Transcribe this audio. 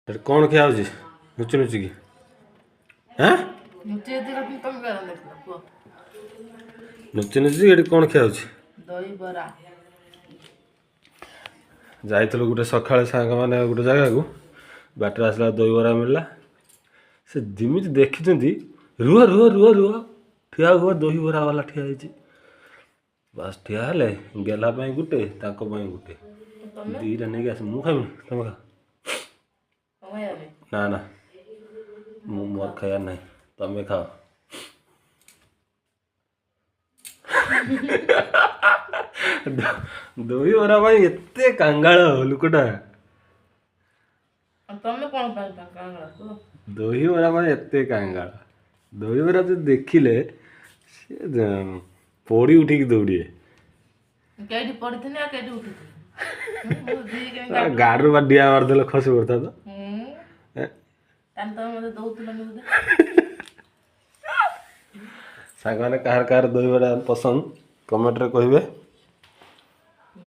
ଏଠି କ'ଣ ଖିଆ ହେଉଛି ଲୁଚି ଲୁଚିକି? ହାଁ ଲୁଚି ଲୁଚି ଏଠି କ'ଣ ଖିଆ ହେଉଛି? ଦହିବରା। ଯାଇଥିଲୁ ଗୋଟେ ସକାଳେ ସାଙ୍ଗମାନେ ଗୋଟେ ଜାଗାକୁ, ବାଟରେ ଆସିଲା ଦହିବରା ମିଳିଲା। ସେ ଯେମିତି ଦେଖିଛନ୍ତି ରୁହ ରୁହ ରୁହ ରୁହ ଠିଆ ହୁଅ, ଦହିବରା ବାଲା ଠିଆ ହେଇଛି। ବାସ୍ ଠିଆ ହେଲେ ଗେଲା ପାଇଁ ଗୋଟେ, ତାଙ୍କ ପାଇଁ ଗୋଟେ, ଦୁଇଟା ନେଇକି ଆସ। ମୁଁ ଖାଇବିନି, ତମେ ଖା। ନା ନା, ମୁଁ ମୋର ଖାଇବାର ନାହିଁ, ତମେ ଖାଅ। ଦହିବରା ପାଇଁ ଏତେ କାଙ୍ଗାଳ ଲୋକଟା। ତମେ କ'ଣ ପାଇଁ କାଙ୍ଗାଳ? ଦହିବରା ପାଇଁ ଏତେ କାଙ୍ଗାଳ। ଦହିବରା ଯଦି ଦେଖିଲେ ସେ ପଡ଼ି ଉଠିକି ଦୌଡ଼ିବେ। କେଇଠି ପଡ଼ିଥିଲି ଆଉ କେଇଠି ଉଠିଥିଲି? ଗାଡ଼ିରୁ ବା ଡିଆ ମାରିଦେଲେ ଖସି ପଡ଼ିଥାନ୍ତ। ତମେ ମୋତେ ଦଉଥିଲନି ବୋଧେ। ସାଙ୍ଗମାନେ କାହାର କାହାର ଦହିବରା ପସନ୍ଦ କମେଣ୍ଟରେ କହିବେ।